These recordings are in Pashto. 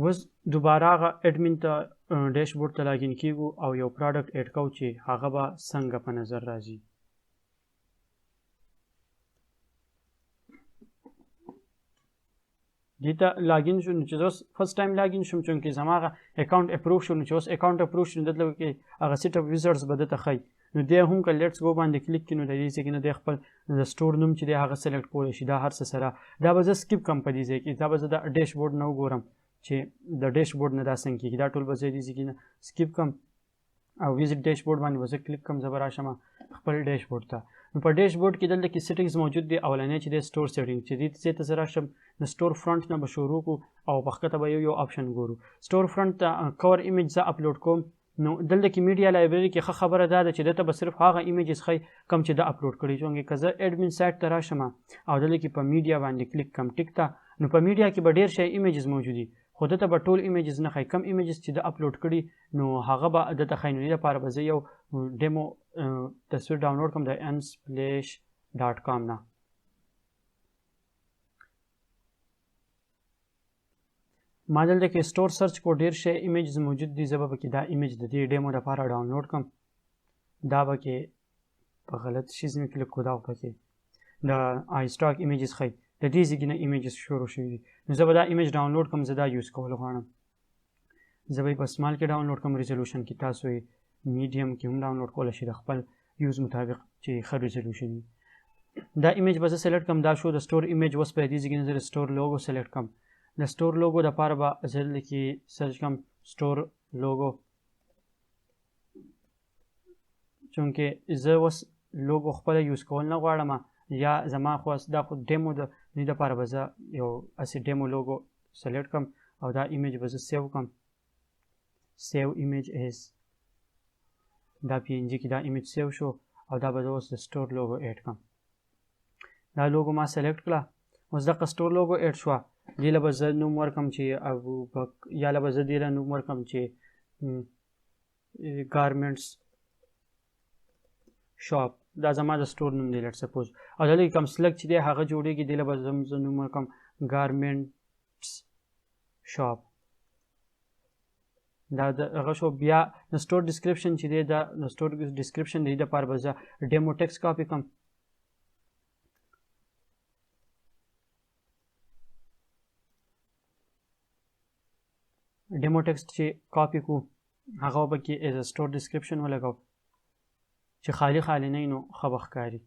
اوس دوباره هغه اډمین ته ډیشبورډ ته لاګین کیږو او یو پروډکټ اډ کوو چې هغه به څنګه په نظر راځي. دې ته لاګین شو نو چې اوس فرست ټایم لاګین شوم چونکې زما هغه اکاونټ اپروو شو نو چې اوس اکاونټ اپروو شو نو دلته کې هغه سیټ اپ ویزرډز به دته ښایي نو دی هم که لیټس ګو باندې کلیک کړي نو د دې ځای کې نه دی خپل د سټور نوم چې دی هغه سلیکټ کولی شي. دا هر څه سره دا به زه سکیپ کړم په دې ځای کې دا به زه د ډیشبورډ نه وګورم چې د ډیشبورډ نه دا څنګه کېږي دا ټول به زه دې ځای کې نه سکیپ کړم او ویزټ ډیشبورډ باندې به زه کلیک کړم زه به راشم خپل ډیشبورډ ته. نو په ډیشبورډ کې دلته کې سیټینګز موجود دي اولنی چې دی سټور سیټینګ چې دې ځای ته زه راشم د سټور فرنټ نه به شروع کړو او په ښکته به یو آپشن ګورو. سټور فرنټ ته کور ایمیج زه اپلوډ کوم نو دلته کې میډیا لایبرري کې ښه خبره دا ده چې دلته به صرف هغه ایمیجز ښایي کوم چې ده اپلوډ کړي چونکې که زه اډمین سایټ ته راشم او دلته کې په میډیا باندې کلیک کړم ټیک ته نو په میډیا کې به ډېر شی ایمیجز موجود دي خو دته به ټول ایمیجز نه ښایي کم ایمیجز چې ده اپلوډ کړي نو هغه به دته ښایي نو دې لپاره به زه یو ډیمو تصویر ډاونلوډ کړم د unsplash.com نه. ما دلته کې سټور سرچ کو ډېر شی ایمیجز موجود دي زه به پکې دا ایمیج د دې ډیمو لپاره ډاونلوډ کړم دا به کې په غلط شیز مې کلیک کړو دا به پکې د آی سټاک ایمیجز ښایي د دې ځای کې نه ایمیجز شروع شوي دي نو زه به دا ایمیج ډاونلوډ کړم زه دا یوز کول غواړم زه به یې په سمال کې ډاونلوډ کړم ریزولوشن کې تاسو یې میډیم کې هم ډاونلوډ کولی شئ د خپل یوز مطابق چې ښه ریزولوشن وي. دا ایمیج به زه سلیکټ کړم دا شو د سټور ایمیج اوس په دې ځای کې نه زه د سټور لوګو سلیکټ کړم د سټور لوګو دپاره به زه دلته کې سرچ کړم سټور لوګو چونکې زه اوس لوګو خپله یوز کول نه غواړم یا زما خو دا خو ډیمو د دې دپاره به زه یو هسې ډیمو لوګو سلیکټ کړم او دا ایمیج به زه سیو کړم سیو ایمیج ایز دا پی ان جي کې دا ایمیج سیو شو او دا به زه اوس د سټور لوګو ایډ کړم دا لوګو ما سلیکټ کړه اوس دغه سټور لوګو ایډ شوه دې له به زه نوم ورکړم چې یا له به زه دې له نوم ورکړم چې ګارمنټس شاپ دا زما د سټور نوم دی لیټ سپوز او دلته کې کوم سلیکټ چې دی هغه جوړېږي دې له به زه نوم ورکړم ګارمنټس شاپ دا د هغه شو بیا د سټور ډسکرپشن چې دی دا د سټور ډسکرپشن د دې دپاره به زه ډیمو ټیکس کاپي کړم ډیمو ټیکسټ چې کاپي کړو هغه به کې ایز ا سټور ډسکرپشن ولګو چې خالی خالی نه وي نو ښه به ښکاري.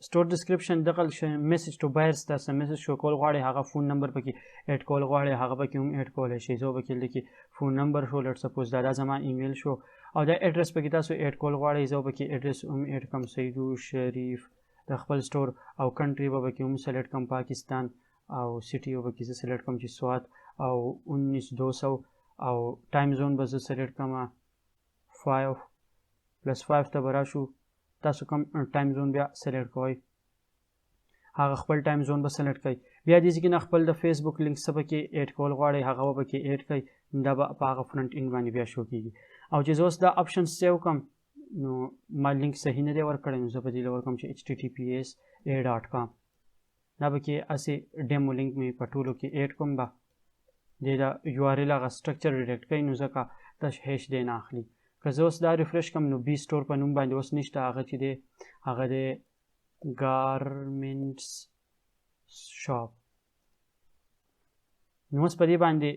سټور ډسکرپشن دغه میسج ټو بایرز تاسو میسج شو کول غواړئ هغه فون نمبر پکې ایډ کول غواړئ هغه پکې هم ایډ کولی شئ زه پکې دلته کې فون نمبر شو لیټ سپوز دا زما ایمیل شو او دا ایډرس پکې تاسو ایډ کول غواړئ زه پکې ایډرس هم ایډ کړم سیدو شریف د خپل سټور او کنټري به پکې هم سلیکټ کړم پاکستان او سټي به پکې زه سلیکټ کړم چې سوات او 19200 او ټایم زون به زه سلیکټ کړم 5+5 ته به راشو تاسو کوم ټایم زون بیا سلیکټ کوئ هغه خپل ټایم زون به سلیکټ کوئ بیا دې ځای کې نه خپل د فیسبوک لینک څه پکې ایډ کول غواړئ هغه به پکې ایډ کوئ دا به په هغه فرنټ اینډ باندې بیا شو کېږي او چې زه اوس دا آپشن سیو کړم نو ما لینک صحیح نه دی ورکړی نو زه به دې له ورکړم چې https://a.com دا به کې هسې ډیمو لینک مې په ټولو کې ایډ کوم به دې دا یو آر ایل هغه سټرکچر ریډکټ کوي نو ځکه هیش دی نه اخلي که زه اوس دا ریفرش کړم نو بي سټور په نوم باندې اوس نشته هغه چې دی هغه دی ګارمنټس شاپ نو اوس په دې باندې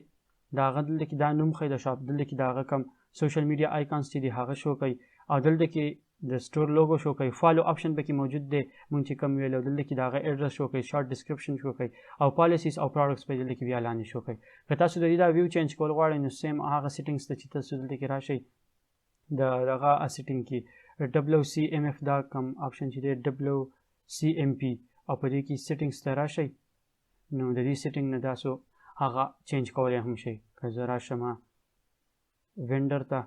د هغه دلته کې دا نوم ښایي د شاپ دلته کې د هغه کوم سوشل میډیا آیکانس چې دي هغه شو کوي او دلته کې د سټور لوګو شو کوي فالو آپشن پکې موجود دی مونږ چې کوم ویل او دلته کې د هغه ایډرس شو کوي شارټ ډسکرپشن شو کوي او پالیسیز او پروډکټس په دلته کې بیا لاندې شو کوي که تاسو د دې دا ویو چینج کول غواړئ نو سیم هغه سیټینګز ته چې تاسو دلته کې راشئ د هغه سیټینګ کې WCMF دا کوم آپشن چې دی WCMP او په دې کې سیټینګز ته راشئ نو د دې سیټینګ نه تاسو هغه چینج کولی هم شئ که زه راشم وینډر ته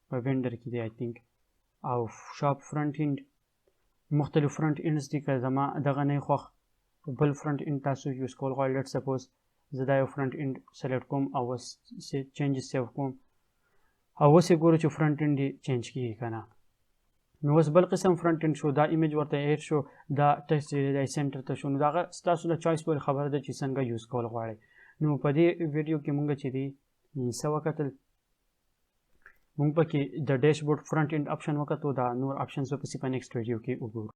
په وینډر کې دی آی تھنک او شاپ فرنټ اینډ مختلف فرنټ اینډز دي که زما دغه نه خوښ بل فرنټ اینډ تاسو یوز کول غواړئ لیټ سپوز زه دا یو فرنټ اینډ سلیکټ کوم او چینجز سیو کوم او اوس یې ګورو چې فرنټ اینډ یې چینج کېږي که نه نو اوس بل قسم فرنټ اینډ شو دا ایمیج ورته ایډ شو دا ټیکسټ دی سینټر ته شو نو د هغه ستاسو د چوایس پورې خبره ده چې څنګه یوز کول غواړئ نو په دې ویډیو کې مونږ چې دی څه وکتل مونږ پکې د ډیشبورډ فرنٹ اینډ آپشن وکتو دا نور آپشنز به پسې په نیکسټ ویډیو کې وګورو